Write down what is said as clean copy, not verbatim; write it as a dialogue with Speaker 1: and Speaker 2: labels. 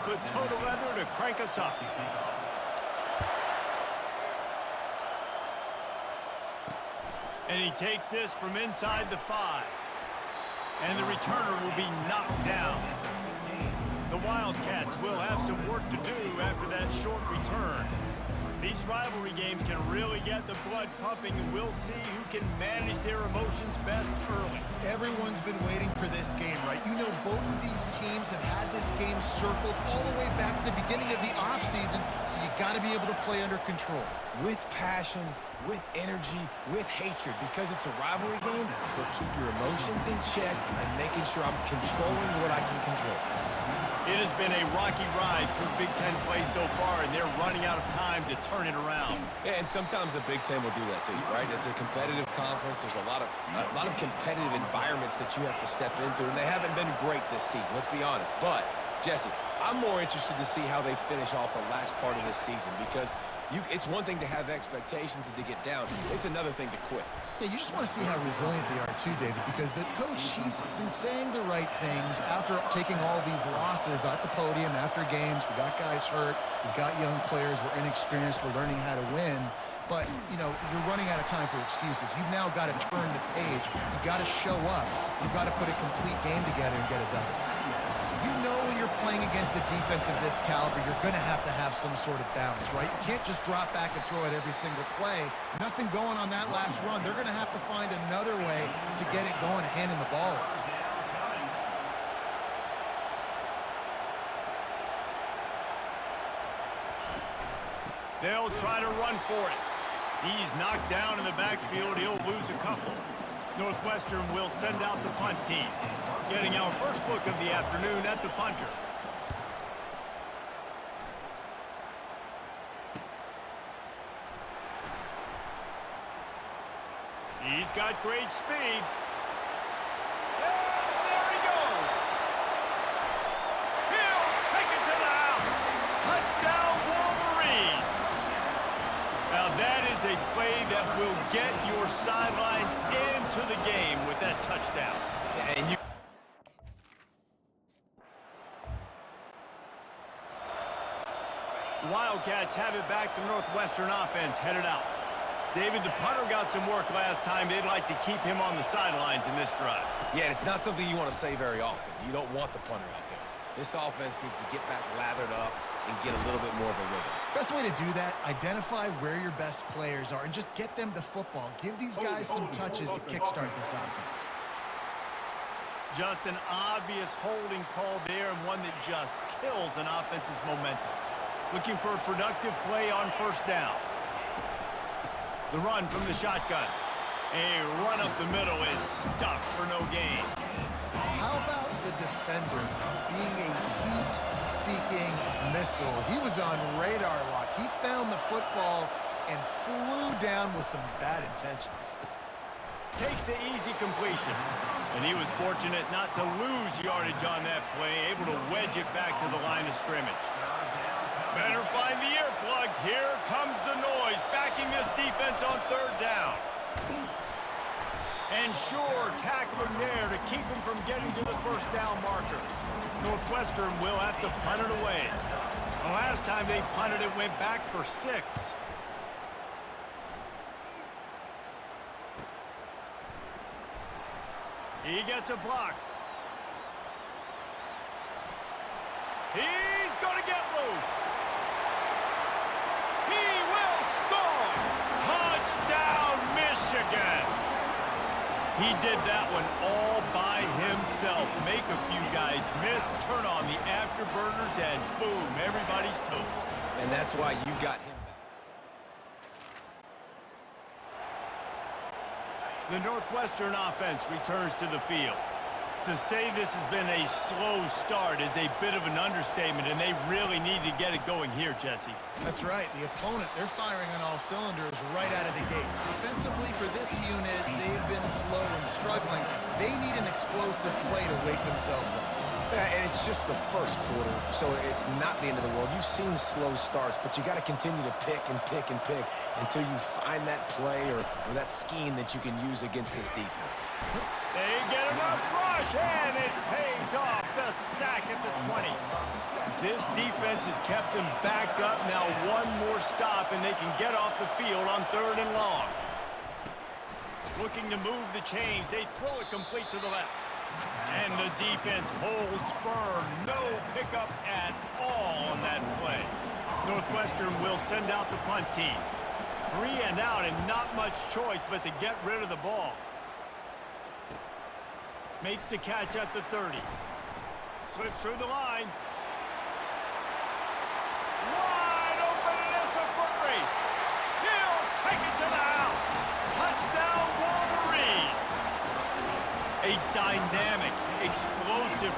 Speaker 1: put total leather to crank us up. And he takes this from inside the 5. And the returner will be knocked down. The Wildcats will have some work to do after that short return. These rivalry games can really get the blood pumping, and we'll see who can manage their emotions best early.
Speaker 2: Everyone's been waiting for this game, right? You know, both of these teams have had this game circled all the way back to the beginning of the offseason, so you got to be able to play under control.
Speaker 3: With passion, with energy, with hatred, because it's a rivalry game, but keep your emotions in check and making sure I'm controlling what I can control.
Speaker 1: It has been a rocky ride through Big Ten play so far, and they're running out of time to turn it around.
Speaker 3: Yeah, and sometimes the Big Ten will do that to you, right? It's a competitive conference. There's a lot of competitive environments that you have to step into, and they haven't been great this season, let's be honest. But, Jesse, I'm more interested to see how they finish off the last part of this season, because it's one thing to have expectations and to get down. It's another thing to quit.
Speaker 2: Yeah, you just want to see how resilient they are too, David, because the coach, he's been saying the right things after taking all these losses at the podium after games. We got guys hurt. We've got young players. We're inexperienced. We're learning how to win. But, you know, you're running out of time for excuses. You've now got to turn the page. You've got to show up. You've got to put a complete game together and get it done. You know when you're playing against a defense of this caliber, you're going to have some sort of balance, right? You can't just drop back and throw it every single play. Nothing going on that last run. They're going to have to find another way to get it going, handing the ball off.
Speaker 1: They'll try to run for it. He's knocked down in the backfield. He'll lose a couple. Northwestern will send out the punt team. Getting our first look of the afternoon at the punter. He's got great speed. And there he goes. He'll take it to the house. Touchdown, Wolverines. Now that is a play that will get your sidelines into the game with that touchdown.
Speaker 3: And you
Speaker 1: Wildcats have it back. The Northwestern offense headed out. David, the punter got some work last time. They'd like to keep him on the sidelines in this drive.
Speaker 3: Yeah, it's not something you want to say very often. You don't want the punter out there. This offense needs to get back lathered up and get a little bit more of a rhythm.
Speaker 2: Best way to do that, identify where your best players are and just get them the football. Give these guys some touches to kickstart this offense.
Speaker 1: Just an obvious holding call there, and one that just kills an offense's momentum. Looking for a productive play on first down. The run from the shotgun. A run up the middle is stuffed for no gain.
Speaker 2: How about the defender being a heat-seeking missile? He was on radar lock. He found the football and flew down with some bad intentions.
Speaker 1: Takes the easy completion. And he was fortunate not to lose yardage on that play, able to wedge it back to the line of scrimmage. Better find the earplugs. Here comes the noise, backing this defense on third down. And sure, tackle him there to keep him from getting to the first down marker. Northwestern will have to punt it away. The last time they punted it went back for 6. He gets a block. He's going to get loose. He will score. Touchdown, Michigan. He did that one all by himself. Make a few guys miss, turn on the afterburners, and boom, everybody's toast.
Speaker 3: And that's why you got him back.
Speaker 1: The Northwestern offense returns to the field. To say this has been a slow start is a bit of an understatement, and they really need to get it going here, Jesse.
Speaker 2: That's right. The opponent, they're firing on all cylinders right out of the gate. Offensively, for this unit, they've been slow and struggling. They need an explosive play to wake themselves up.
Speaker 3: Yeah, and it's just the first quarter, so it's not the end of the world. You've seen slow starts, but you got to continue to pick and pick and pick until you find that play or that scheme that you can use against this defense.
Speaker 1: They get enough rush, and it pays off. The sack at the 20. This defense has kept them backed up. Now one more stop, and they can get off the field on 3rd and long. Looking to move the chains. They throw it complete to the left. And the defense holds firm. No pickup at all on that play. Northwestern will send out the punt team. 3 and out, and not much choice but to get rid of the ball. Makes the catch at the 30. Slips through the line. Wide open, and it's a foot race. He'll take it to the house. Touchdown, Wolverines. A dynamic, explosive